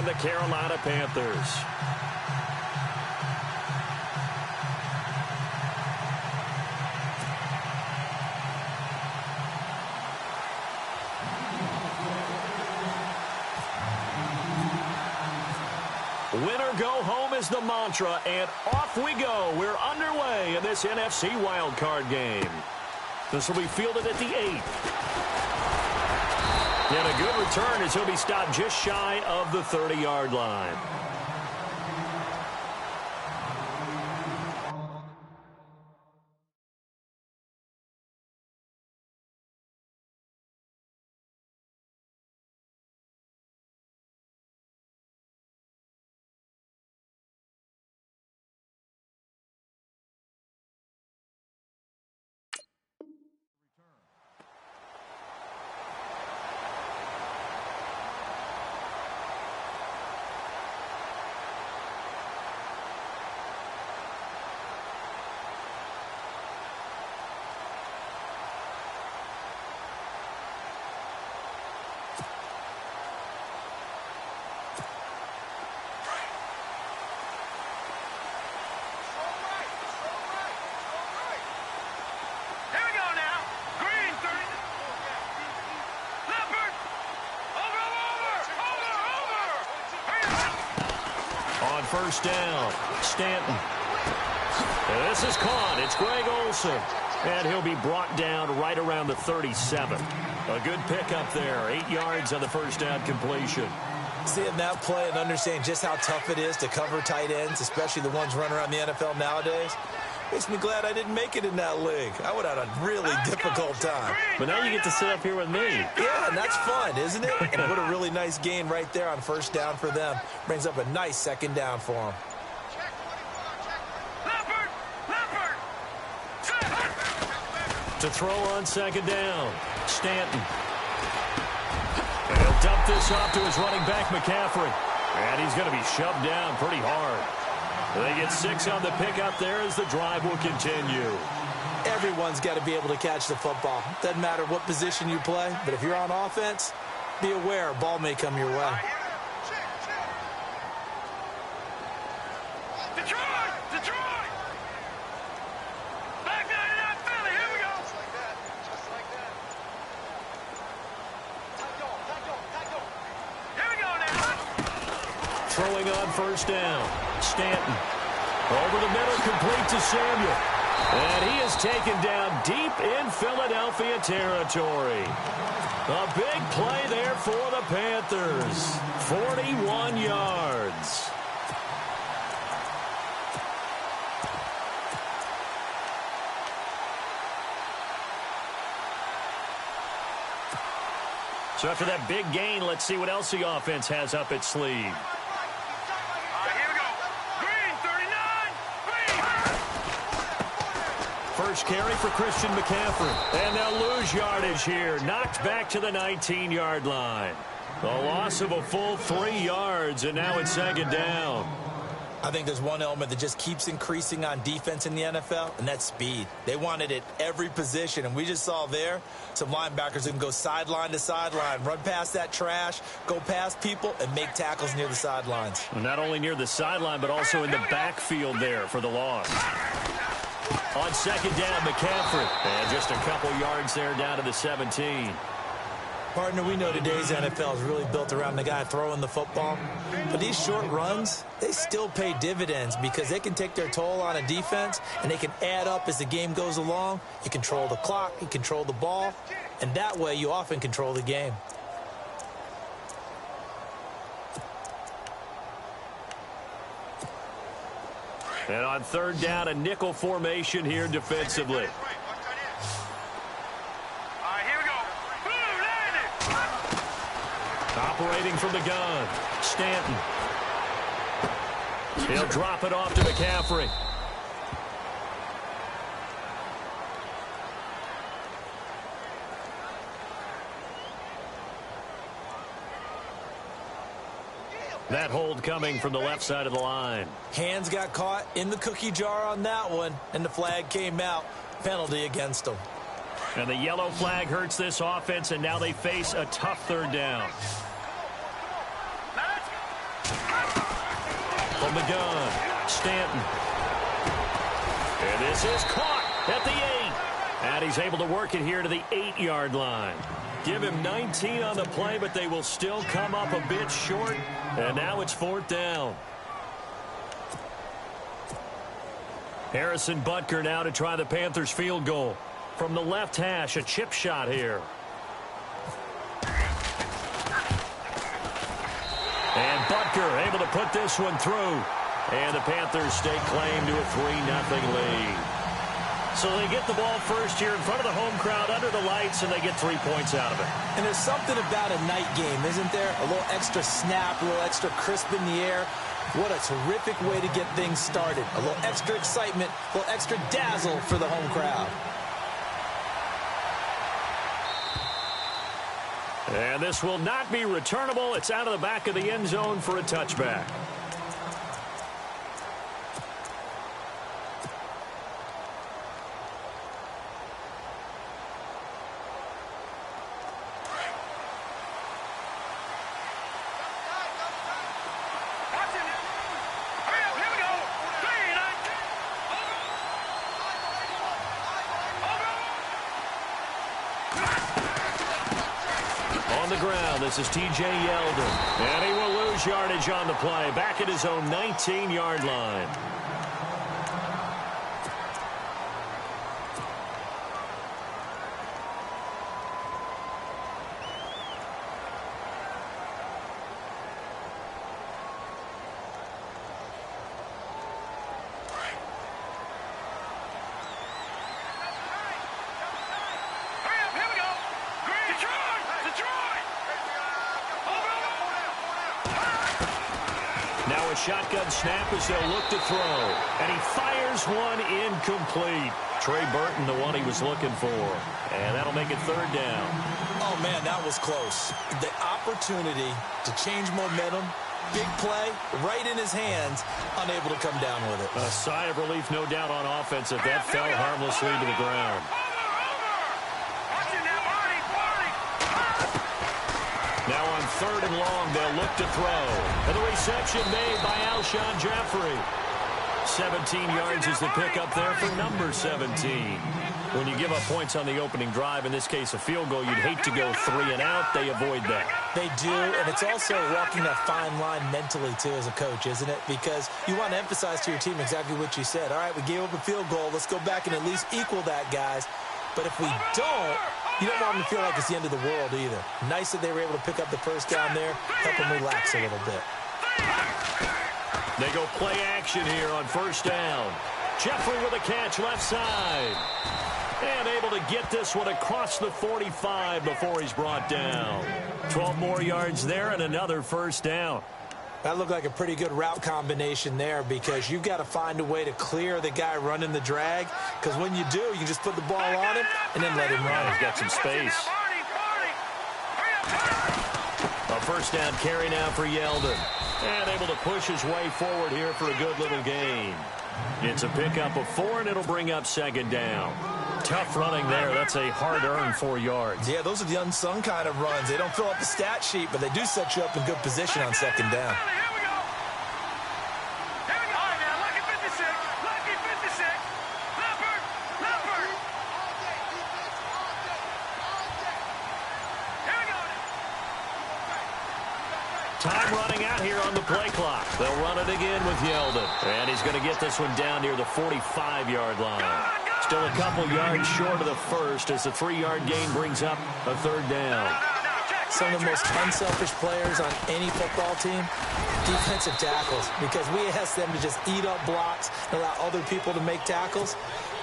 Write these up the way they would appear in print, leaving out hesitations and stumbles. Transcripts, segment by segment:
and the Carolina Panthers. Winner go home is the mantra, and off we go. We're underway in this NFC wildcard game. This will be fielded at the 8th. And a good return as he'll be stopped just shy of the 30-yard line. First down, Stanton. This is caught. It's Greg Olsen. And he'll be brought down right around the 37. A good pickup there. 8 yards on the first down completion. Seeing that play and understanding just how tough it is to cover tight ends, especially the ones running around the NFL nowadays, makes me glad I didn't make it in that league. I would have had a really difficult time. But now you get to sit up here with me. Yeah, and that's fun, isn't it? And what a really nice gain right there on first down for them. Brings up a nice second down for them. To throw on second down, Stanton. And he'll dump this off to his running back, McCaffrey. And he's going to be shoved down pretty hard. They get 6 on the pickup there as the drive will continue. Everyone's got to be able to catch the football. Doesn't matter what position you play, but if you're on offense, be aware a ball may come your way. Detroit! Back 99 Philly, here we go! Just like that. Here we go now. Throwing on first down, Stanton. Over the middle, complete to Samuel. And he is taken down deep in Philadelphia territory. A big play there for the Panthers. 41 yards. So after that big gain, let's see what else the offense has up its sleeve. First carry for Christian McCaffrey. And they'll lose yardage here. Knocked back to the 19-yard line. A loss of a full 3 yards, and now it's second down. I think there's one element that just keeps increasing on defense in the NFL, and that's speed. They want it at every position, and we just saw there some linebackers who can go sideline to sideline, run past that trash, go past people, and make tackles near the sidelines. Not only near the sideline, but also in the backfield there for the loss. On second down, McCaffrey. And just a couple yards there down to the 17. Partner, we know today's NFL is really built around the guy throwing the football. But these short runs, they still pay dividends because they can take their toll on a defense, and they can add up as the game goes along. You control the clock, you control the ball, and that way you often control the game. And on third down, a nickel formation here defensively. Operating from the gun, Stanton. He'll drop it off to McCaffrey. That hold coming from the left side of the line. Hands got caught in the cookie jar on that one, and the flag came out. Penalty against them. And the yellow flag hurts this offense, and now they face a tough third down. From the gun, Stanton. And this is caught at the 8. And he's able to work it here to the 8-yard line. Give him 19 on the play, but they will still come up a bit short. And now it's 4th down. Harrison Butker now to try the Panthers field goal. From the left hash, a chip shot here. And Butker able to put this one through. And the Panthers stake claim to a 3-0 lead. So they get the ball first here in front of the home crowd under the lights, and they get 3 points out of it. And there's something about a night game, isn't there? A little extra snap, a little extra crisp in the air. What a terrific way to get things started. A little extra excitement, a little extra dazzle for the home crowd. And this will not be returnable. It's out of the back of the end zone for a touchback. This is T.J. Yeldon, and he will lose yardage on the play, back at his own 19-yard line. Shotgun snap as they'll look to throw. And he fires one incomplete. Trey Burton, the one he was looking for. And that'll make it 3rd down. Oh, man, that was close. The opportunity to change momentum, big play, right in his hands, unable to come down with it. A sigh of relief, no doubt, on offense if that fell harmlessly to the ground. Now on 3rd and long, they'll look to throw. And the reception made by Alshon Jeffrey. 17 yards is the pickup there for number 17. When you give up points on the opening drive, in this case a field goal, you'd hate to go 3 and out. They avoid that. They do, and it's also walking that fine line mentally, too, as a coach, isn't it? Because you want to emphasize to your team exactly what you said. All right, we gave up a field goal. Let's go back and at least equal that, guys. But if we don't, you don't want them to feel like it's the end of the world either. Nice that they were able to pick up the first down there, help them relax a little bit. They go play action here on 1st down. Jeffrey with a catch left side. And able to get this one across the 45 before he's brought down. 12 more yards there and another 1st down. That looked like a pretty good route combination there because you've got to find a way to clear the guy running the drag, because when you do, you can just put the ball on him and then let him run. He's got some space. A 1st down carry now for Yeldon. And able to push his way forward here for a good little gain. It's a pickup of 4, and it'll bring up 2nd down. Tough running there. That's a hard-earned 4 yards. Yeah, those are the unsung kind of runs. They don't fill up the stat sheet, but they do set you up in good position on 2nd down. Time running out here on the play clock. They'll run it again with Yeldon. And he's going to get this one down near the 45-yard line. Still a couple yards short of the first as the 3-yard gain brings up a 3rd down. Some of the most unselfish players on any football team, defensive tackles, because we ask them to just eat up blocks and allow other people to make tackles.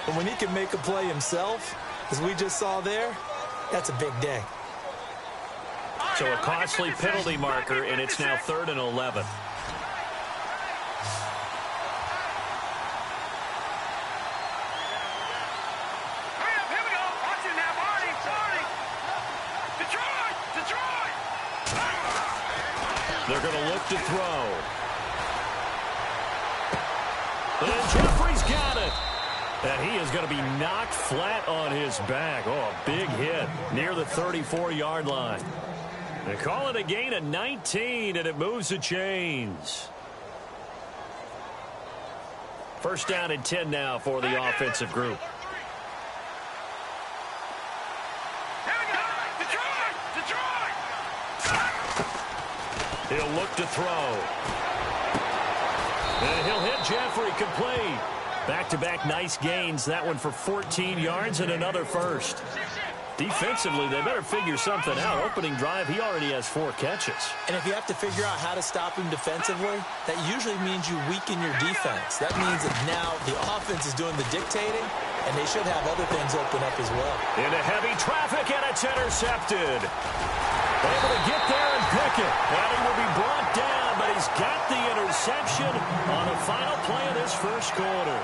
But when he can make a play himself, as we just saw there, that's a big day. So a costly penalty marker, and it's now 3rd and 11. They're going to look to throw. And Jeffrey's got it. And he is going to be knocked flat on his back. Oh, a big hit near the 34-yard line. They call it a gain of 19, and it moves the chains. First down and 10 now for the offensive group. He'll look to throw. And he'll hit Jeffrey, complete. Back-to-back nice gains. That one for 14 yards and another first. Defensively, they better figure something out. Opening drive, he already has 4 catches. And if you have to figure out how to stop him defensively, that usually means you weaken your defense. That means that now the offense is doing the dictating, and they should have other things open up as well. Into heavy traffic, and it's intercepted. Able to get there and pick it. And he will be brought down, but he's got the interception on the final play of this first quarter.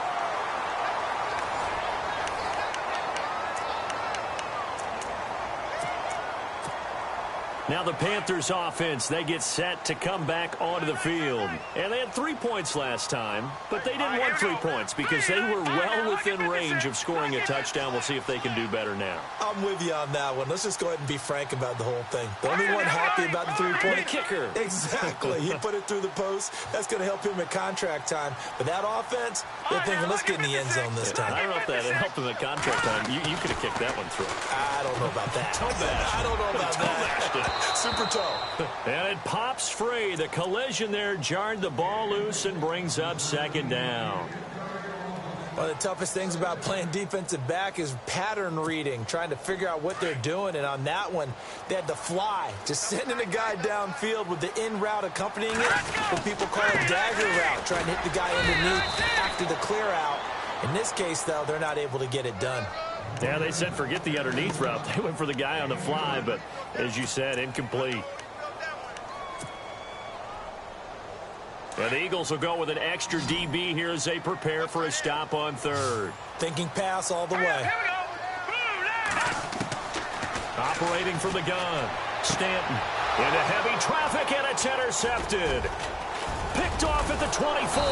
Now the Panthers offense, they get set to come back onto the field. And they had 3 points last time, but they didn't want 3 points because they were well within range of scoring a touchdown. We'll see if they can do better now. I'm with you on that one. Let's just go ahead and be frank about the whole thing. The only one happy about the 3-point the kicker. Exactly. He put it through the post. That's going to help him at contract time. But that offense, they're thinking, let's get in the end zone this time. I don't know if that helped him at contract time. You could have kicked that one through. I don't know about that. I don't know about that. Super toe. And it pops free. The collision there jarred the ball loose and brings up second down. One of the toughest things about playing defensive back is pattern reading, trying to figure out what they're doing. And on that one, they had to fly, just sending a guy downfield with the in route accompanying it, what people call a dagger route, trying to hit the guy underneath after the clear out. In this case, though, they're not able to get it done. Yeah, they said forget the underneath route. They went for the guy on the fly, but as you said, incomplete. And the Eagles will go with an extra DB here as they prepare for a stop on third. Thinking pass all the way. Operating from the gun. Stanton into heavy traffic, and it's intercepted. Picked off at the 24.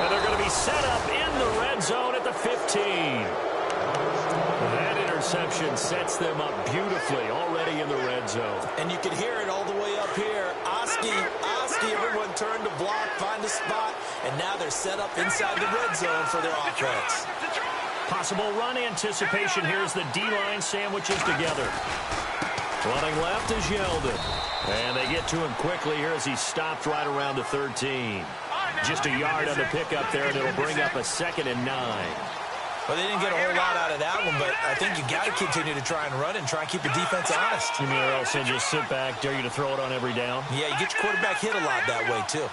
And they're going to be set up in the red zone at the 15. That interception sets them up beautifully already in the red zone. And you can hear it all the way up here. Oski, everyone turned to block, find a spot, and now they're set up inside the red zone for their offense. Possible run anticipation here as the D-line sandwiches together. Running left is Yeldon. And they get to him quickly here as he stopped right around the 13. Just a yard on the pickup there, and it'll bring up a 2nd and 9. Well, they didn't get a whole lot out of that one, but I think you got to continue to try and run and try and keep the defense honest. You mean or else they'll just sit back, dare you to throw it on every down? Yeah, you get your quarterback hit a lot that way, too.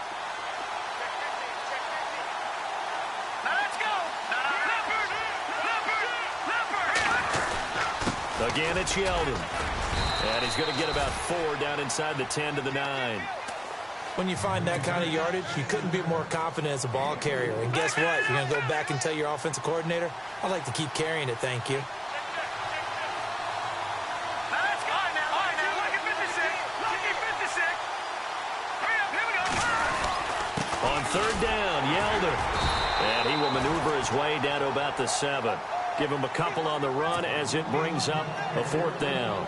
Again, it's Yeldon. And he's going to get about 4 down inside the 10 to the 9. When you find that kind of yardage, you couldn't be more confident as a ball carrier. And guess what? You're going to go back and tell your offensive coordinator, I'd like to keep carrying it, thank you. On third down, Yeldon. And he will maneuver his way down to about the 7. Give him a couple on the run as it brings up a 4th down.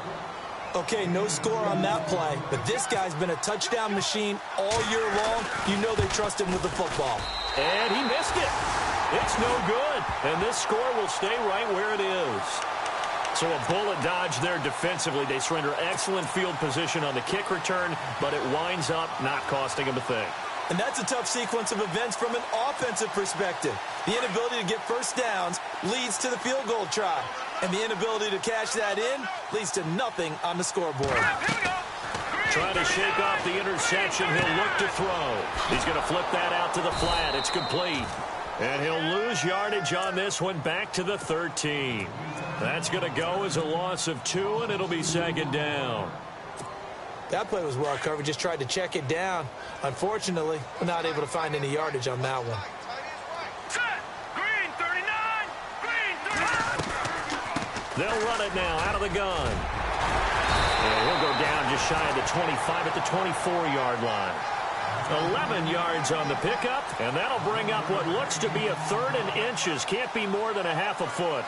Okay, no score on that play, but this guy's been a touchdown machine all year long. You know they trust him with the football. And he missed it. It's no good. And this score will stay right where it is. So a bullet dodge there defensively. They surrender excellent field position on the kick return, but it winds up not costing them a thing. And that's a tough sequence of events from an offensive perspective. The inability to get first downs leads to the field goal try. And the inability to cash that in leads to nothing on the scoreboard. Trying to shake off the interception. He'll look to throw. He's going to flip that out to the flat. It's complete. And he'll lose yardage on this one back to the 13. That's going to go as a loss of 2, and it'll be 2nd down. That play was well covered. Just tried to check it down. Unfortunately, we're not able to find any yardage on that one. They'll run it now out of the gun. And he'll go down just shy of the 25 at the 24-yard line. 11 yards on the pickup, and that'll bring up what looks to be a 3rd and inches. Can't be more than a half a foot.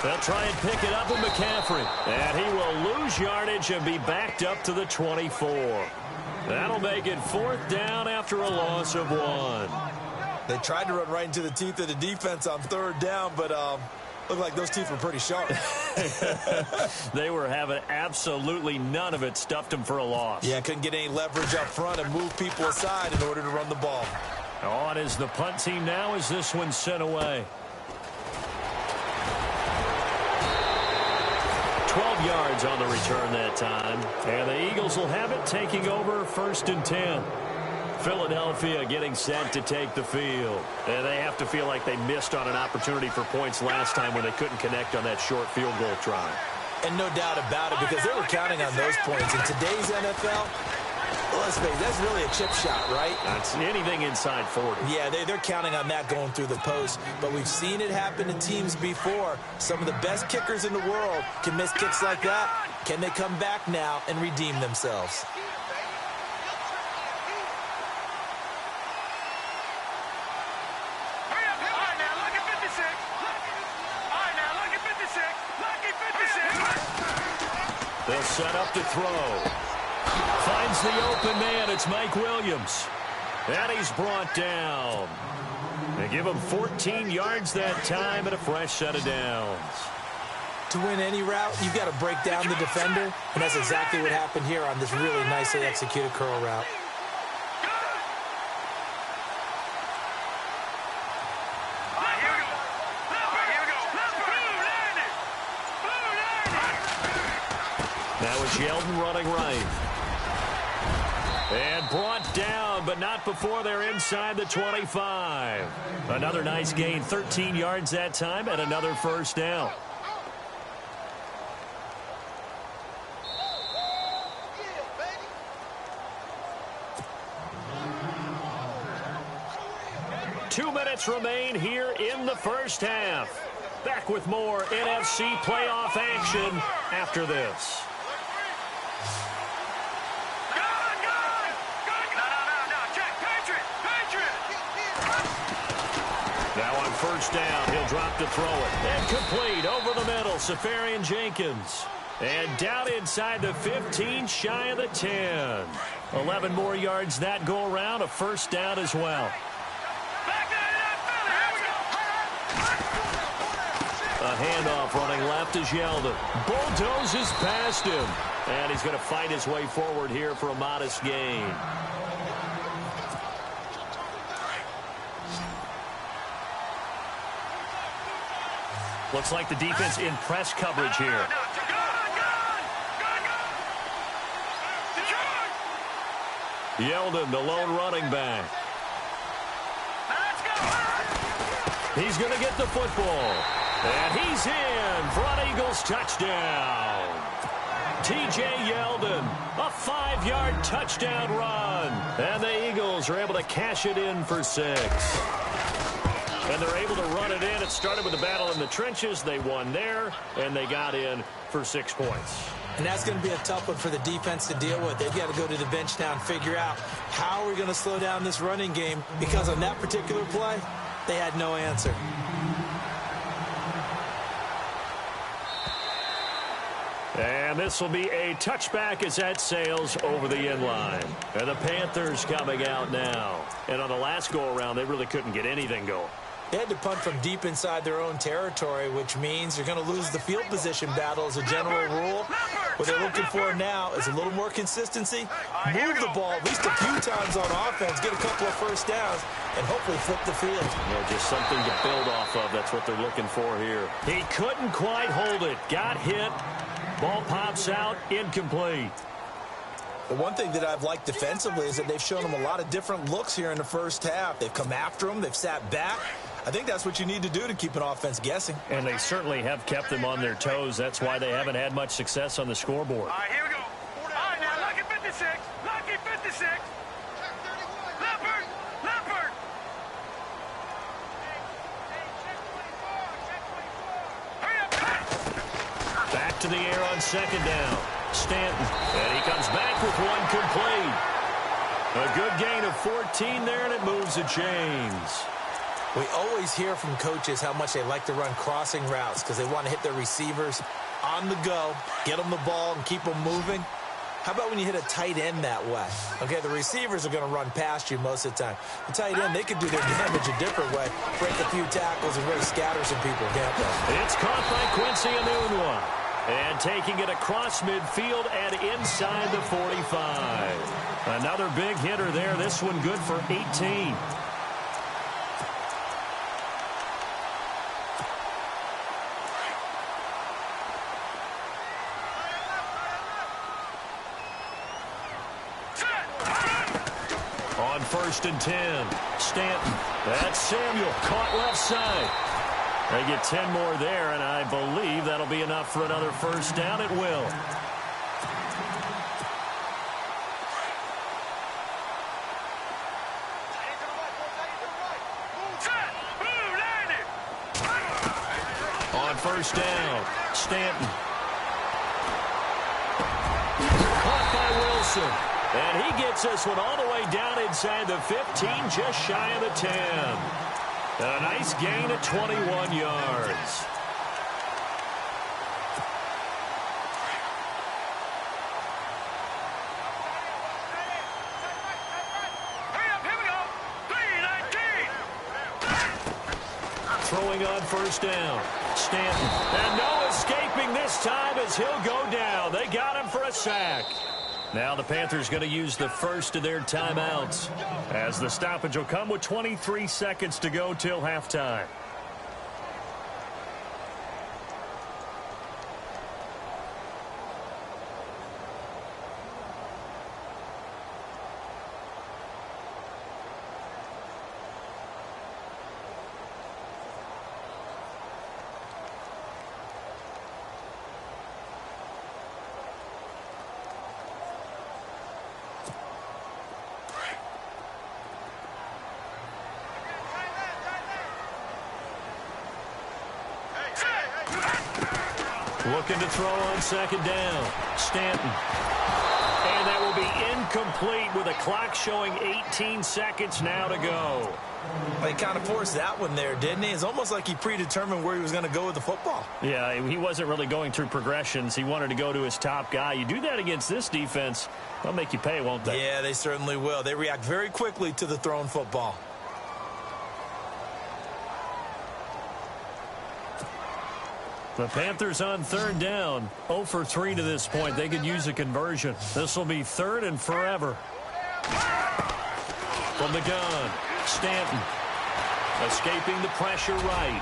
They'll try and pick it up with McCaffrey. And he will lose yardage and be backed up to the 24. That'll make it 4th down after a loss of 1. They tried to run right into the teeth of the defense on 3rd down, but looked like those teeth were pretty sharp. They were having absolutely none of it. Stuffed them for a loss. Yeah, couldn't get any leverage up front and move people aside in order to run the ball. On is the punt team now as this one's sent away. 12 yards on the return that time. And the Eagles will have it, taking over 1st and 10. Philadelphia getting set to take the field. And they have to feel like they missed on an opportunity for points last time when they couldn't connect on that short field goal try. And no doubt about it, because they were counting on those points. In today's NFL, let's face it, that's really a chip shot, right? That's anything inside 40. Yeah, they're counting on that going through the post. But we've seen it happen to teams before. Some of the best kickers in the world can miss kicks like that. Can they come back now and redeem themselves? They'll set up to throw. Finds the open man. It's Mike Williams. And he's brought down. They give him 14 yards that time and a fresh set of downs. To win any route, you've got to break down the defender, and that's exactly what happened here on this really nicely executed curl route. Now it's Yeldon running right. And brought down, but not before they're inside the 25. Another nice gain, 13 yards that time, and another 1st down. Two minutes remain here in the 1st half. Back with more NFC playoff action after this. Now on 1st down, he'll drop to throw it. And complete over the middle, Safarian Jenkins. And down inside the 15, shy of the 10. 11 more yards that go around, a 1st down as well. A handoff running left is Yeldon. Bulldozes past him. And he's going to fight his way forward here for a modest gain. Looks like the defense in press coverage here. Yeldon, the lone running back. He's going to get the football. And he's in for an Eagles touchdown. T.J. Yeldon, a 5-yard touchdown run. And the Eagles are able to cash it in for 6. And they're able to run it in. It started with a battle in the trenches. They won there, and they got in for 6 points. And that's going to be a tough one for the defense to deal with. They've got to go to the bench now and figure out how are we going to slow down this running game, because on that particular play, they had no answer. And this will be a touchback as that sails over the end line. And the Panthers coming out now. And on the last go-around, they really couldn't get anything going. They had to punt from deep inside their own territory, which means you're going to lose the field position battle as a general rule. What they're looking for now is a little more consistency, move the ball at least a few times on offense, get a couple of 1st downs, and hopefully flip the field. Yeah, just something to build off of. That's what they're looking for here. He couldn't quite hold it. Got hit. Ball pops out. Incomplete. The one thing that I've liked defensively is that they've shown them a lot of different looks here in the 1st half. They've come after them. They've sat back. I think that's what you need to do to keep an offense guessing. And they certainly have kept them on their toes. That's why they haven't had much success on the scoreboard. All right, here we go. All right, now, lucky 56. Lucky 56. Leopard. Leopard. Hurry up. Back to the air on 2nd down. Stanton. And he comes back with one complete. A good gain of 14 there, and it moves the chains. We always hear from coaches how much they like to run crossing routes because they want to hit their receivers on the go, get them the ball, and keep them moving. How about when you hit a tight end that way? Okay, the receivers are going to run past you most of the time. The tight end, they can do their damage a different way, break a few tackles and really scatter some people, can't they? It's caught by Quincy Enunwa. And taking it across midfield and inside the 45. Another big hitter there. This one good for 18. On 1st and 10, Stanton. That's Samuel, caught left side. They get 10 more there, and I believe that'll be enough for another first down. It will. On 1st down, Stanton. Caught by Wilson. And he gets this one all the way down inside the 15, just shy of the 10. A nice gain at 21 yards. Throwing on 1st down, Stanton. And no escaping this time as he'll go down. They got him for a sack. Now the Panthers going to use the first of their timeouts as the stoppage will come with 23 seconds to go till halftime. Looking to throw on 2nd down. Stanton. And that will be incomplete with a clock showing 18 seconds now to go. Well, he kind of forced that one there, didn't he? It's almost like he predetermined where he was going to go with the football. Yeah, he wasn't really going through progressions. He wanted to go to his top guy. You do that against this defense, they'll make you pay, won't they? Yeah, they certainly will. They react very quickly to the thrown football. The Panthers on 3rd down, 0 for 3 to this point. They could use a conversion. This will be 3rd and forever. From the gun, Stanton. Escaping the pressure right.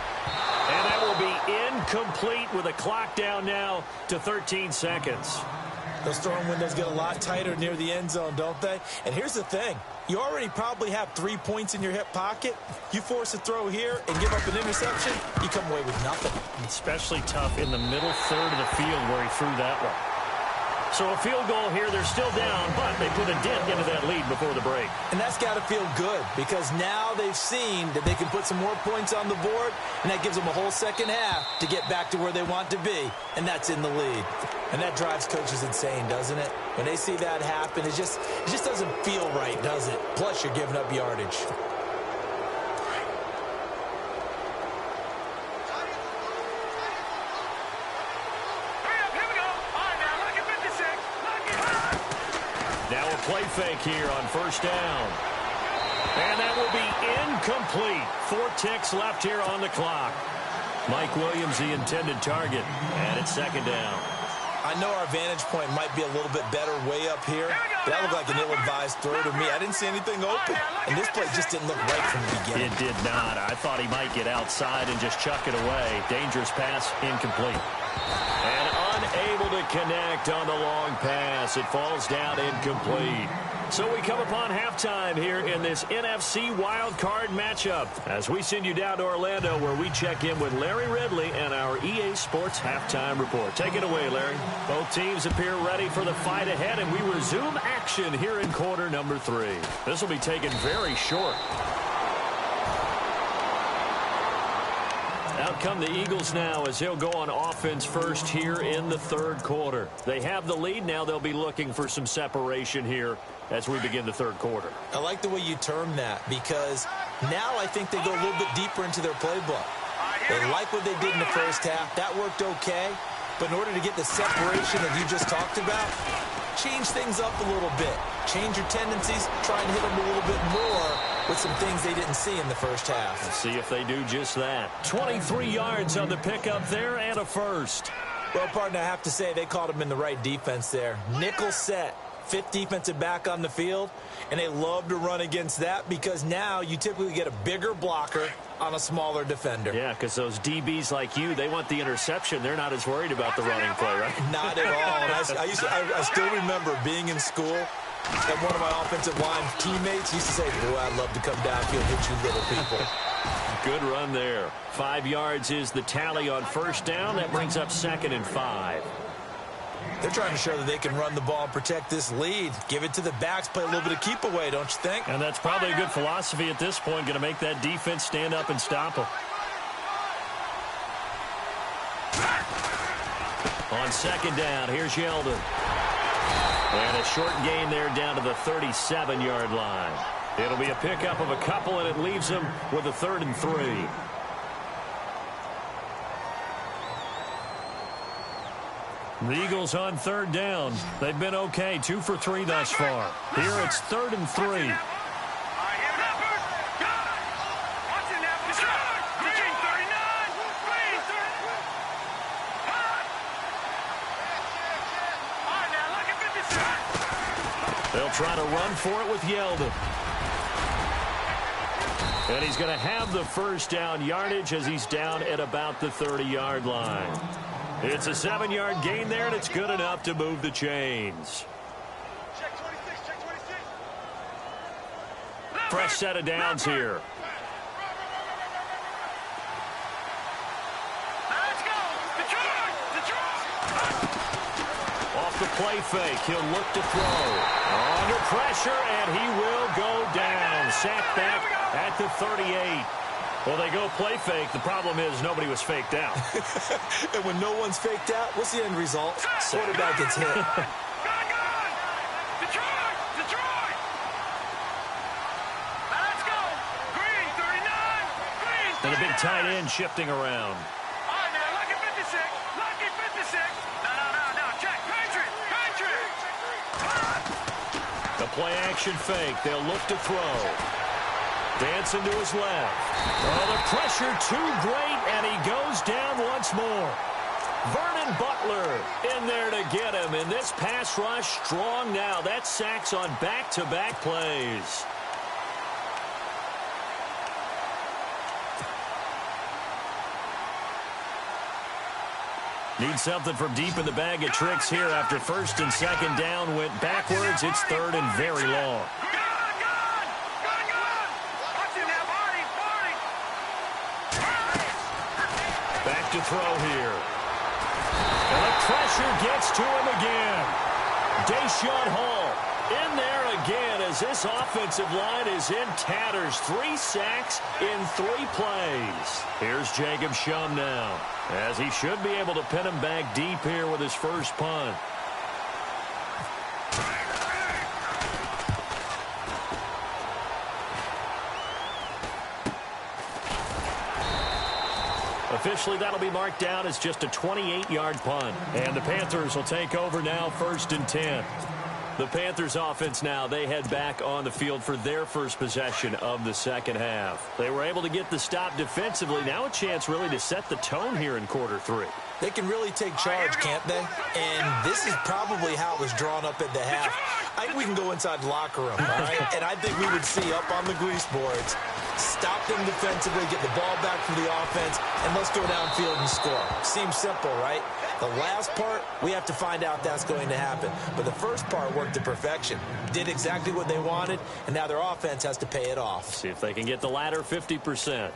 And that will be incomplete with a clock down now to 13 seconds. Those throwing windows get a lot tighter near the end zone, don't they? And here's the thing. You already probably have 3 points in your hip pocket. You force a throw here and give up an interception, you come away with nothing. Especially tough in the middle third of the field where he threw that one. So a field goal here. They're still down, but they put a dent into that lead before the break. And that's got to feel good because now they've seen that they can put some more points on the board, and that gives them a whole second half to get back to where they want to be, and that's in the lead. And that drives coaches insane, doesn't it? When they see that happen, it just doesn't feel right, does it? Plus, you're giving up yardage. Now a play fake here on 1st down. And that will be incomplete. 4 ticks left here on the clock. Mike Williams, the intended target. And it's 2nd down. I know our vantage point might be a little bit better way up here, but that looked like an ill-advised throw to me. I didn't see anything open, and this play just didn't look right from the beginning. It did not. I thought he might get outside and just chuck it away. Dangerous pass, incomplete. And unable to connect on the long pass. It falls down incomplete. So we come upon halftime here in this NFC wildcard matchup as we send you down to Orlando where we check in with Larry Ridley and our EA Sports halftime report. Take it away, Larry. Both teams appear ready for the fight ahead, and we resume action here in quarter number 3. This will be taken very short. Out come the Eagles now as they'll go on offense first here in the 3rd quarter. They have the lead. Now they'll be looking for some separation here as we begin the 3rd quarter. I like the way you term that because Now I think they go a little bit deeper into their playbook. They like what they did in the first half. That worked okay. But in order to get the separation that you just talked about, change things up a little bit. Change your tendencies. Try and hit them a little bit more with some things they didn't see in the first half. Let's see if they do just that. 23 yards on the pickup there and a first. Well, partner, I have to say they caught him in the right defense there. Nickel set. Fifth defensive back on the field, and they love to run against that because now you typically get a bigger blocker on a smaller defender. Yeah, because those DBs like you, they want the interception. They're not as worried about the running play, right? Not at all. And I still remember being in school, and one of my offensive line teammates used to say, "Boy, I'd love to come downfield and hit you little people." Good run there. 5 yards is the tally on first down. That brings up 2nd and 5. They're trying to show that they can run the ball and protect this lead. Give it to the backs, play a little bit of keep away, don't you think? And that's probably a good philosophy at this point, going to make that defense stand up and stop them. On 2nd down, here's Yeldon. And a short gain there down to the 37-yard line. It'll be a pickup of a couple, and it leaves them with a 3rd and 3. The Eagles on 3rd down. They've been okay, 2 for 3 thus far. Here it's 3rd and 3. They'll try to run for it with Yeldon. And he's going to have the first down yardage as he's down at about the 30-yard line. It's a 7-yard gain there, and it's good enough to move the chains. Check 26, check 26. Fresh set of downs here. Let's go. Detroit. Off the play fake, he'll look to throw. Under pressure, and he will go down. Sacked back at the 38. Well, they go play fake. The problem is nobody was faked out. And when no one's faked out, what's the end result? Quarterback gets hit. Detroit. Detroit. Let's go. Green, 39. Green, 39. And a big tight end shifting around. All right, now, lucky 56. Lucky 56. No. Check. Patriot. The play action fake. They'll look to throw. Dancing to his left. Oh, the pressure too great, and he goes down once more. Vernon Butler in there to get him, and this pass rush strong now. That's sacks on back-to-back plays. Need something from deep in the bag of tricks here after 1st and 2nd down went backwards. It's 3rd and very long. To throw here. And the pressure gets to him again. Deshaun Hall in there again as this offensive line is in tatters. 3 sacks in 3 plays. Here's Jacob Shum now, as he should be able to pin him back deep here with his first punt. Officially, that'll be marked down as just a 28-yard punt. And the Panthers will take over now, 1st and 10. The Panthers offense now, they head back on the field for their first possession of the second half. They were able to get the stop defensively. Now a chance really to set the tone here in quarter 3. They can really take charge, can't they? And this is probably how it was drawn up at the half. I think we can go inside the locker room, all right? And I think we would see up on the grease boards, stop them defensively, get the ball back from the offense, and let's go downfield and score. Seems simple, right? The last part, we have to find out that's going to happen. But the first part worked to perfection. Did exactly what they wanted, and now their offense has to pay it off. See if they can get the latter 50%.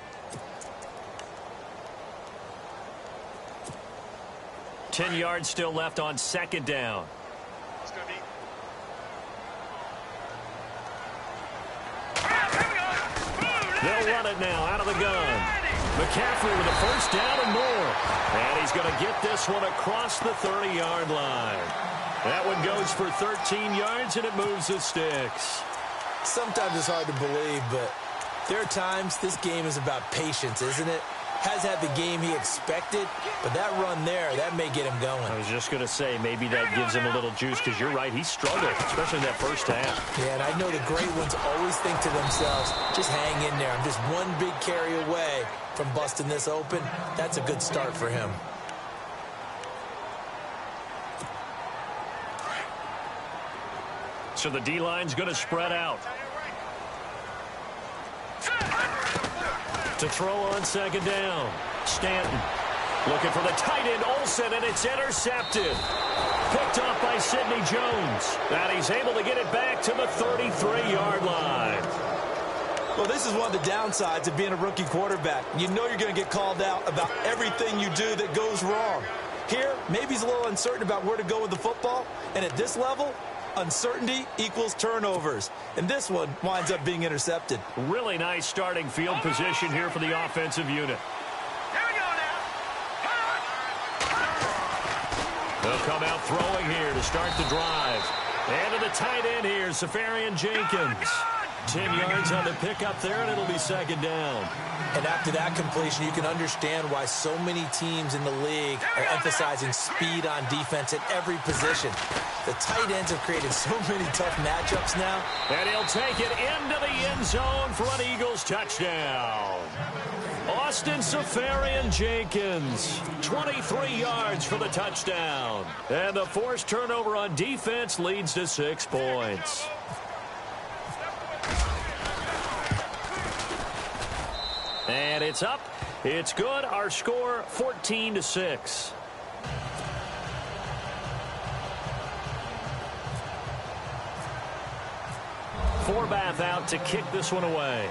10 yards still left on 2nd down. They'll run it now out of the gun. McCaffrey with a first down and more. And he's going to get this one across the 30-yard line. That one goes for 13 yards, and it moves the sticks. Sometimes it's hard to believe, but There are times this game is about patience, isn't it? Has had the game he expected, but that run there, that may get him going. I was just going to say, maybe that gives him a little juice, because you're right, he struggled, especially in that first half. Yeah, and I know the great ones always think to themselves, just hang in there. I'm just one big carry away from busting this open. That's a good start for him. So the D-line's going to spread out. To throw on second down. Stanton looking for the tight end, Olsen, and it's intercepted. Picked off by Sidney Jones. And he's able to get it back to the 33-yard line. Well, this is one of the downsides of being a rookie quarterback. You know you're going to get called out about everything you do that goes wrong. Here, maybe he's a little uncertain about where to go with the football. And at this level, uncertainty equals turnovers. And this one winds up being intercepted. Really nice starting field position here for the offensive unit. Here we go now. They'll come out throwing here to start the drive. And to the tight end here, Safarian Jenkins. 10 yards on the pickup there, and it'll be second down. And after that completion, you can understand why so many teams in the league are emphasizing speed on defense at every position. The tight ends have created so many tough matchups now. And he'll take it into the end zone for an Eagles touchdown. Austin Safarian Jenkins, 23 yards for the touchdown. And the forced turnover on defense leads to 6 points. And it's up. It's good. Our score, 14-6. Forbath out to kick this one away.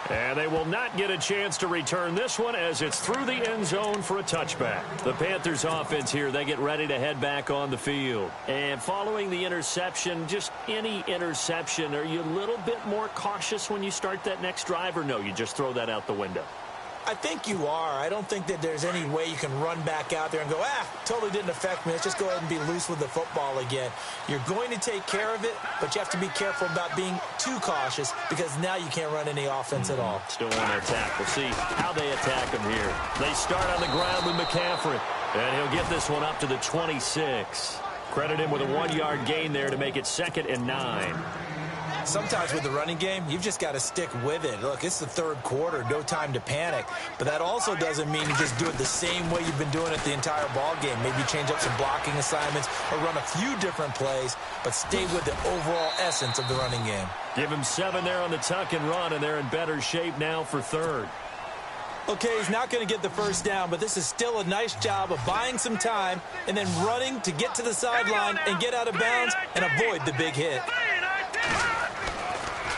And they will not get a chance to return this one as it's through the end zone for a touchback. The Panthers offense here, they get ready to head back on the field. And following the interception, just any interception, are you a little bit more cautious when you start that next drive, or no, you just throw that out the window? I think you are. I don't think that there's any way you can run back out there and go, totally didn't affect me. Let's just go ahead and be loose with the football again. You're going to take care of it, but you have to be careful about being too cautious because now you can't run any offense at all. Still want to attack. We'll see how they attack him here. They start on the ground with McCaffrey, and he'll get this one up to the 26. Credit him with a 1-yard gain there to make it 2nd and 9. Sometimes with the running game, you've just got to stick with it. Look, it's the third quarter, no time to panic. But that also doesn't mean you just do it the same way you've been doing it the entire ball game. Maybe change up some blocking assignments or run a few different plays, but stay with the overall essence of the running game. Give him 7 there on the tuck and run, and they're in better shape now for 3rd. Okay, he's not going to get the first down, but this is still a nice job of buying some time and then running to get to the sideline and get out of bounds and avoid the big hit.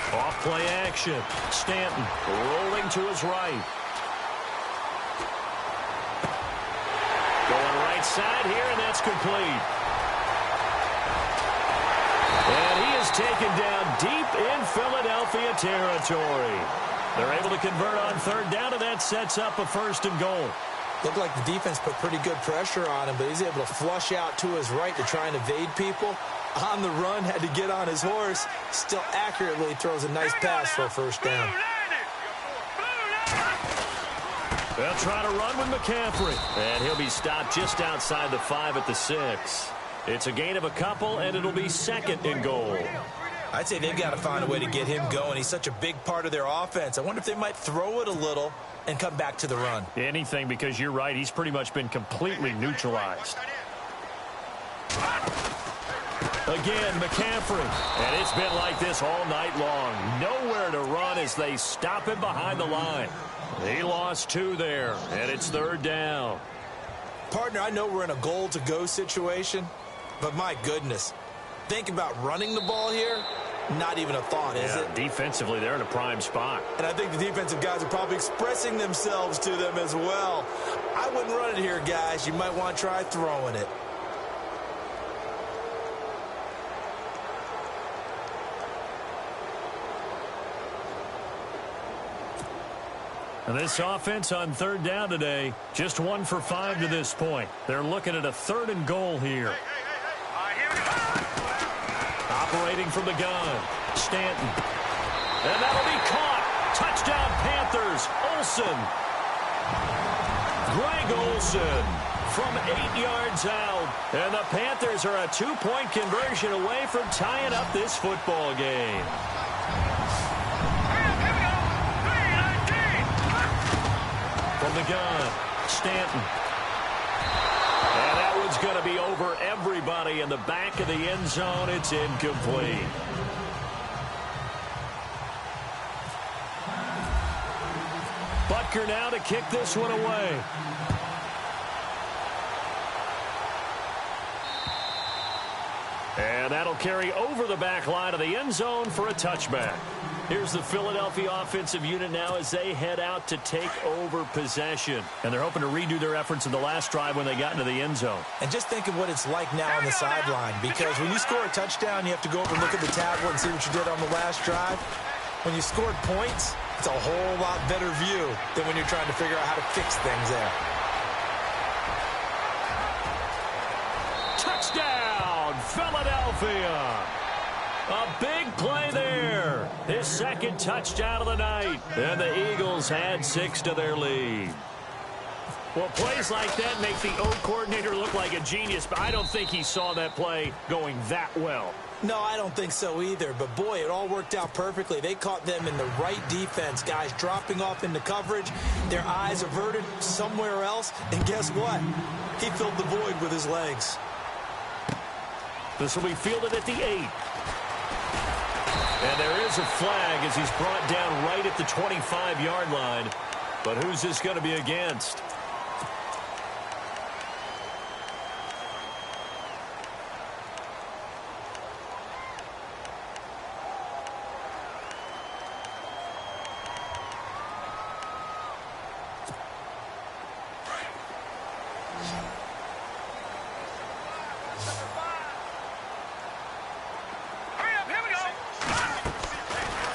Off play action. Stanton rolling to his right. Going right side here, and that's complete. And he is taken down deep in Philadelphia territory. They're able to convert on 3rd down, and that sets up a 1st and goal. Looked like the defense put pretty good pressure on him, but he's able to flush out to his right to try and evade people. On the run, had to get on his horse. Still accurately throws a nice pass for a 1st down. They'll try to run with McCaffrey. And he'll be stopped just outside the 5 at the 6. It's a gain of a couple, and it'll be 2nd and goal. I'd say they've got to find a way to get him going. He's such a big part of their offense. I wonder if they might throw it a little and come back to the run. Anything, because you're right. He's pretty much been completely neutralized. Again, McCaffrey. And it's been like this all night long. Nowhere to run as they stop him behind the line. He lost 2 there, and it's 3rd down. Partner, I know we're in a goal-to-go situation, but my goodness. Think about running the ball here. Not even a thought, is it? Defensively, they're in a prime spot. And I think the defensive guys are probably expressing themselves to them as well. I wouldn't run it here, guys. You might want to try throwing it. And this offense on 3rd down today, just 1 for 5 to this point. They're looking at a 3rd and goal here. Operating from the gun, Stanton. And that'll be caught. Touchdown, Panthers. Olsen. Greg Olsen from 8 yards out. And the Panthers are a 2-point conversion away from tying up this football game. From the gun, Stanton. And that one's going to be over everybody in the back of the end zone. It's incomplete. Butker now to kick this one away. And that'll carry over the back line of the end zone for a touchback. Here's the Philadelphia offensive unit now as they head out to take over possession. And they're hoping to redo their efforts in the last drive when they got into the end zone. And just think of what it's like now on the sideline, because when you score a touchdown, you have to go over and look at the tablet and see what you did on the last drive. When you scored points, it's a whole lot better view than when you're trying to figure out how to fix things there. Touchdown, Philadelphia! A big play there. His second touchdown of the night. And the Eagles add 6 to their lead. Well, plays like that make the O coordinator look like a genius, but I don't think he saw that play going that well. No, I don't think so either. But, boy, it all worked out perfectly. They caught them in the right defense. Guys dropping off into coverage, their eyes averted somewhere else. And guess what? He filled the void with his legs. This will be fielded at the 8. And there is a flag as he's brought down right at the 25-yard line. But who's this going to be against?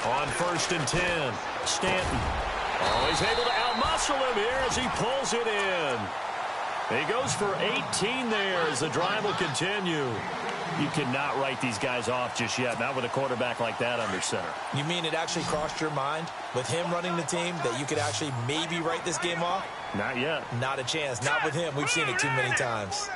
On 1st and 10, Stanton. Oh, he's able to outmuscle him here as he pulls it in. He goes for 18 there as the drive will continue. You cannot write these guys off just yet, not with a quarterback like that under center. You mean it actually crossed your mind with him running the team that you could actually maybe write this game off? Not yet. Not a chance. Not with him. We've seen it too many times.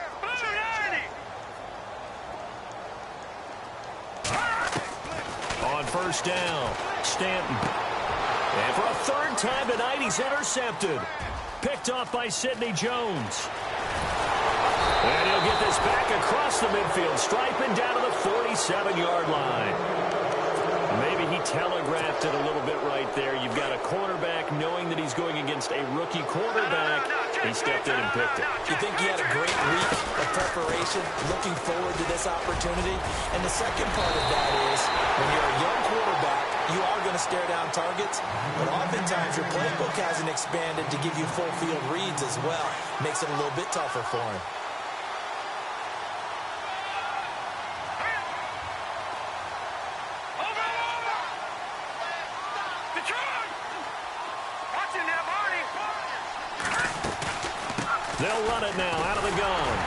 On 1st down, Stanton. And for a 3rd time tonight, he's intercepted. Picked off by Sidney Jones. And he'll get this back across the midfield stripe and down to the 47-yard line. Maybe he telegraphed it a little bit right there. You've got a cornerback knowing that he's going against a rookie quarterback. He stepped in and picked it. You think he had a great week of preparation, looking forward to this opportunity? And the second part of that is, when you're a young quarterback, you are going to stare down targets, but oftentimes your playbook hasn't expanded to give you full field reads as well. Makes it a little bit tougher for him. They'll run it now out of the gun.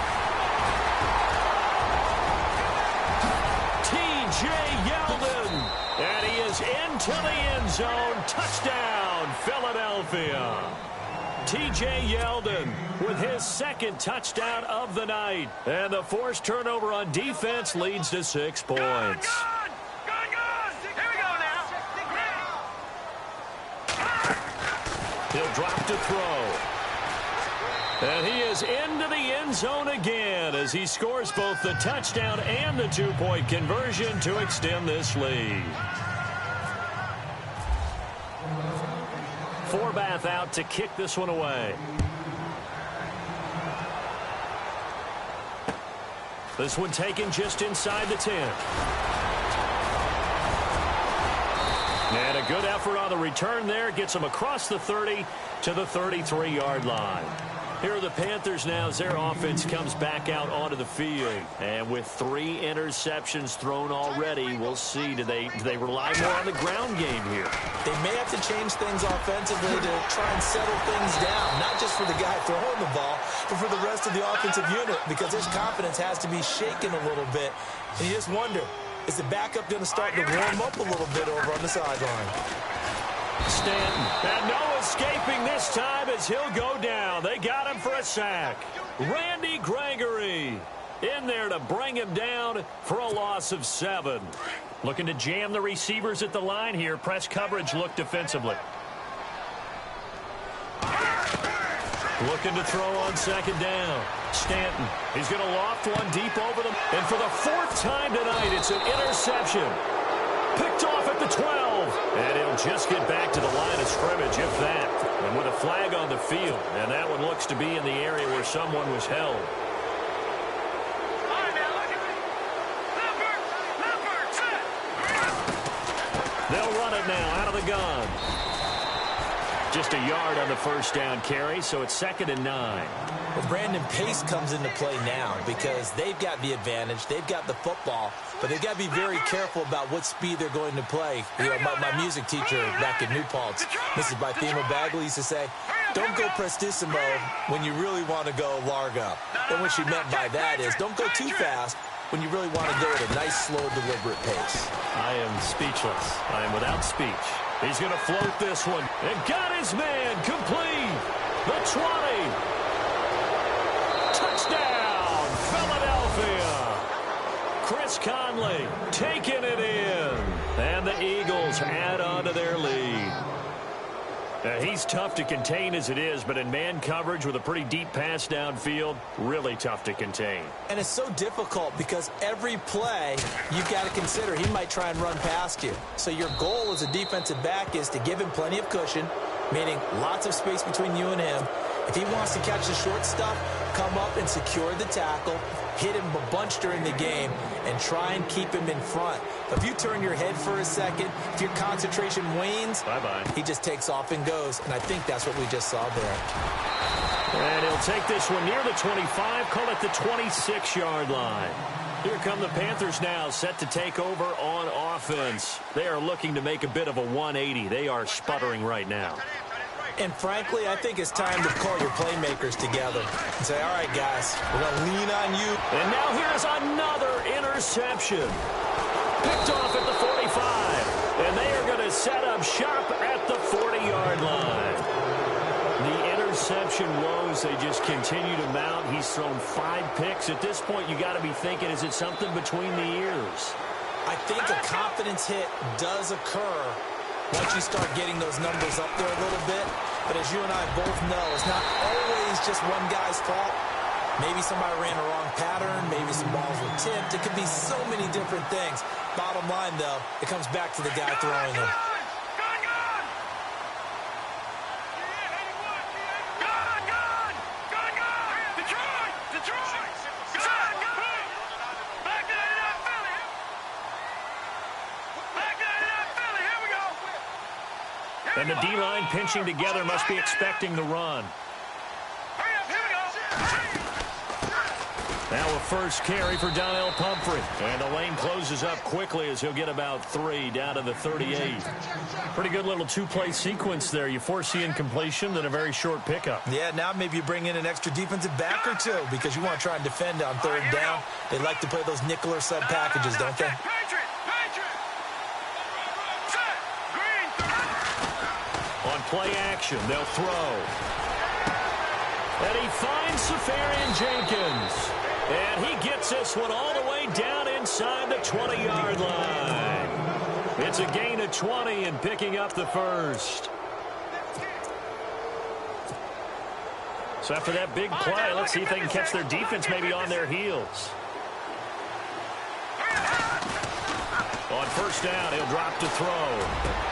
T.J. Yeldon. And he is into the end zone. Touchdown, Philadelphia. T.J. Yeldon with his 2nd touchdown of the night. And the forced turnover on defense leads to 6 points. Here we go now. He'll drop to throw. And he is into the end zone again as he scores both the touchdown and the 2-point conversion to extend this lead. Forbath out to kick this one away. This one taken just inside the 10. And a good effort on the return there. Gets him across the 30 to the 33-yard line. Here are the Panthers now as their offense comes back out onto the field. And with 3 interceptions thrown already, we'll see. Do they rely more on the ground game here? They may have to change things offensively to try and settle things down, not just for the guy throwing the ball, but for the rest of the offensive unit, because his confidence has to be shaken a little bit. And you just wonder, Is the backup going to start to warm up a little bit over on the sideline? Stanton, and no escaping this time as he'll go down. They got him for a sack. Randy Gregory in there to bring him down for a loss of 7. Looking to jam the receivers at the line here. Press coverage look defensively. Looking to throw on second down. Stanton, he's going to loft one deep over them. And for the 4th time tonight, it's an interception. Picked off at the 12. And he'll just get back to the line of scrimmage, if that. And with a flag on the field. And that one looks to be in the area where someone was held. They'll run it now out of the gun. Just a yard on the first down carry, so it's 2nd and 9. Well, Brandon, pace comes into play now because they've got the advantage. They've got the football, but they've got to be very careful about what speed they're going to play. You know, my music teacher back in New Paltz, Mrs. Bythema Bagley, used to say, don't go prestissimo when you really want to go largo. And what she meant by that is don't go too fast when you really want to go at a nice, slow, deliberate pace. I am speechless. I am without speech. He's going to float this one. And got his man complete. The 20. Touchdown, Philadelphia. Chris Conley taking it in. And the Eagles add on to their lead. He's tough to contain as it is, but in man coverage with a pretty deep pass downfield, really tough to contain. And it's so difficult because every play you've got to consider he might try and run past you. So your goal as a defensive back is to give him plenty of cushion, meaning lots of space between you and him. If he wants to catch the short stuff, come up and secure the tackle, hit him a bunch during the game, and try and keep him in front. But if you turn your head for a second, if your concentration wanes, bye-bye. He just takes off and goes. And I think that's what we just saw there. And he'll take this one near the 25, call it the 26-yard line. Here come the Panthers now, set to take over on offense. They are looking to make a bit of a 180. They are sputtering right now. And frankly, I think it's time to call your playmakers together and say, all right, guys, we're going to lean on you. And now here's another interception. Picked off at the 45. And they are going to set up shop at the 40-yard line. The interception woes, they just continue to mount. He's thrown 5 picks. At this point, you got to be thinking, is it something between the ears? I think a confidence hit does occur once you start getting those numbers up there a little bit. But as you and I both know, it's not always just one guy's fault. Maybe somebody ran a wrong pattern. Maybe some balls were tipped. It could be so many different things. Bottom line, though, it comes back to the guy throwing them. And the D-line pinching together must be expecting the run. Now a first carry for Donnell Pumphrey. And the lane closes up quickly as he'll get about 3 down to the 38. Pretty good little 2-play sequence there. You force the incompletion, then a very short pickup. Yeah, now maybe you bring in an extra defensive back or two because you want to try and defend on 3rd down. They like to play those nickel or sub packages, don't they? On play action, they'll throw. And he finds Safarian Jenkins. And he gets this one all the way down inside the 20-yard line. It's a gain of 20 and picking up the first. So after that big play, let's see if they can catch their defense maybe on their heels. On first down, he'll drop to throw.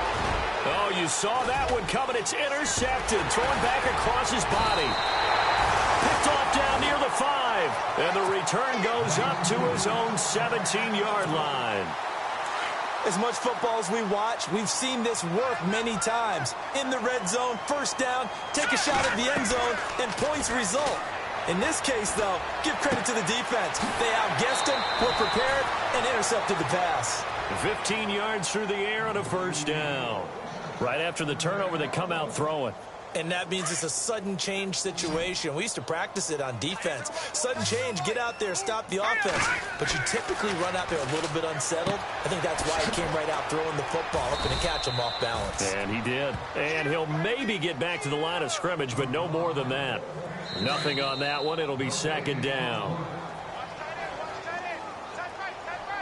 Oh, you saw that one coming. It's intercepted. Thrown back across his body. Picked off down near the 5. And the return goes up to his own 17-yard line. As much football as we watch, we've seen this work many times. In the red zone, first down, take a shot at the end zone, and points result. In this case, though, give credit to the defense. They outguessed him, were prepared, and intercepted the pass. 15 yards through the air on a first down. Right after the turnover, they come out throwing. And that means it's a sudden change situation. We used to practice it on defense. Sudden change, get out there, stop the offense. But you typically run out there a little bit unsettled. I think that's why he came right out throwing the football, hoping to catch him off balance. And he did. And he'll maybe get back to the line of scrimmage, but no more than that. Nothing on that one. It'll be second down.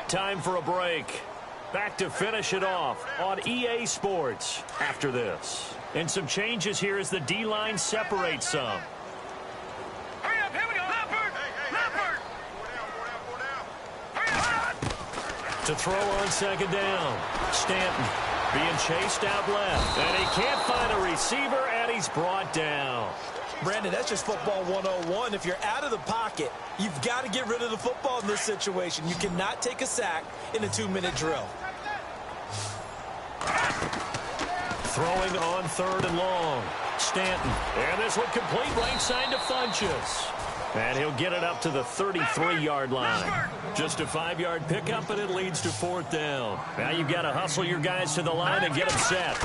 Time for a break. Back to finish it off on EA Sports after this. And some changes here as the D-line separates some. Hurry up, here we go. Leopard! Leopard! Hurry up! To throw on second down. Stanton being chased out left. And he can't find a receiver, and he's brought down. Brandon, that's just football 101. If you're out of the pocket, you've got to get rid of the football in this situation. You cannot take a sack in a 2-minute drill. Throwing on third and long. Stanton. And this one complete right side to Funchess. And he'll get it up to the 33-yard line. Just a 5-yard pickup, and it leads to fourth down. Now you've got to hustle your guys to the line and get them set.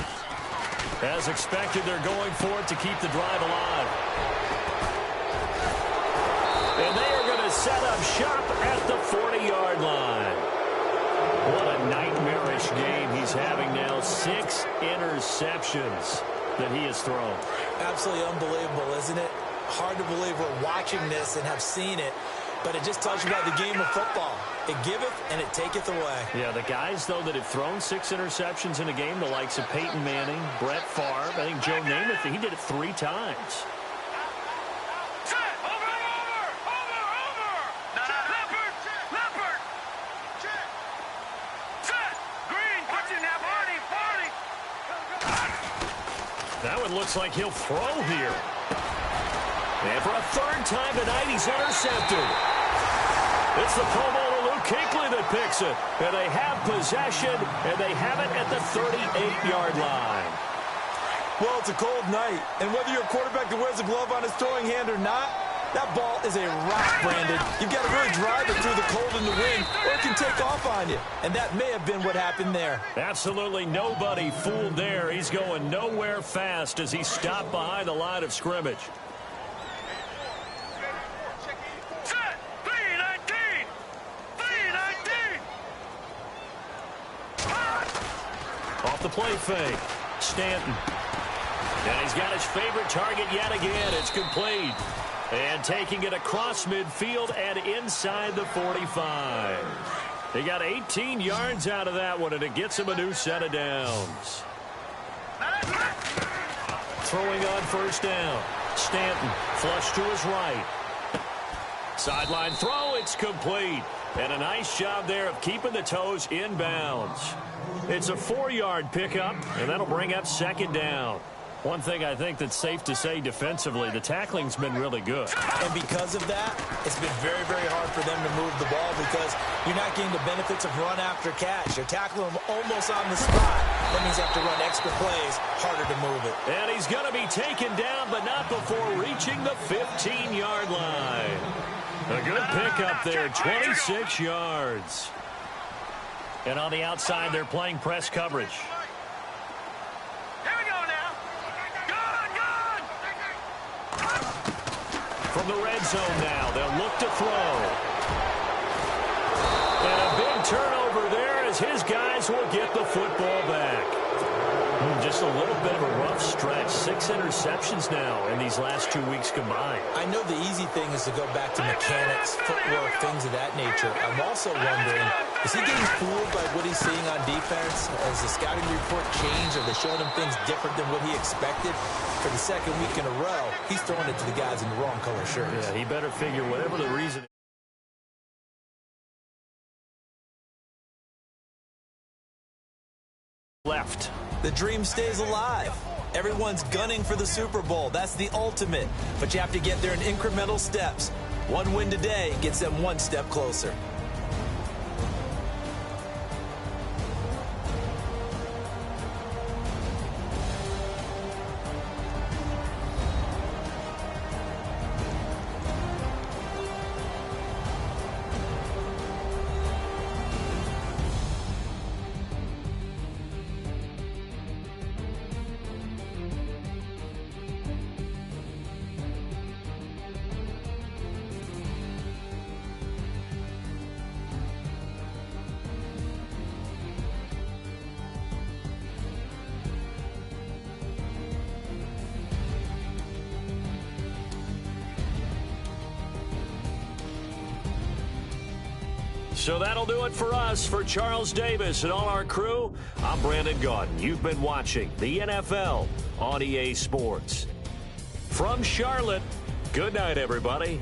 As expected, they're going for it to keep the drive alive. And they are going to set up shop at the 40-yard line. What a nightmarish game he's having now. 6 interceptions that he has thrown. Absolutely unbelievable, isn't it? Hard to believe we're watching this and have seen it, but it just tells you about the game of football. It giveth and it taketh away. Yeah, the guys, though, that have thrown 6 interceptions in a game, the likes of Peyton Manning, Brett Favre, I think Joe Namath, he did it 3 times. That one looks like he'll throw here. And for a third time tonight, he's intercepted. It's the Pro Bowler Luke Kuechly that picks it. And they have possession, and they have it at the 38-yard line. Well, it's a cold night, and whether you're a quarterback that wears a glove on his throwing hand or not, that ball is a rock, Brandon. You've got to really drive it through the cold and the wind, or it can take off on you. And that may have been what happened there. Absolutely nobody fooled there. He's going nowhere fast as he stopped behind the line of scrimmage. Set! 319! 319! Off the play fake. Stanton. And he's got his favorite target yet again. It's complete. And taking it across midfield and inside the 45. He got 18 yards out of that one, and it gets him a new set of downs. Throwing on first down. Stanton flush to his right. Sideline throw, it's complete. And a nice job there of keeping the toes inbounds. It's a 4-yard pickup, and that'll bring up second down. One thing I think that's safe to say defensively, the tackling's been really good. And because of that, it's been very, very hard for them to move the ball because you're not getting the benefits of run after catch. You're tackling them almost on the spot. That means you have to run extra plays, harder to move it. And he's going to be taken down, but not before reaching the 15-yard line. A good pickup there, 26 yards. And on the outside, they're playing press coverage. From the red zone now, they'll look to throw. And a big turnover there as his guys will get the football back. Just a little bit of a rough stretch. 6 interceptions now in these last 2 weeks combined. I know the easy thing is to go back to mechanics, footwork, things of that nature. I'm also wondering, is he getting fooled by what he's seeing on defense? Has the scouting report changed? Are they showing him things different than what he expected? For the second week in a row, he's throwing it to the guys in the wrong color shirts. Yeah, he better figure whatever the reason. Left. The dream stays alive. Everyone's gunning for the Super Bowl. That's the ultimate. But you have to get there in incremental steps. One win today gets them one step closer. So that'll do it for us. For Charles Davis and all our crew, I'm Brandon Gaudin. You've been watching the NFL on EA Sports. From Charlotte, good night, everybody.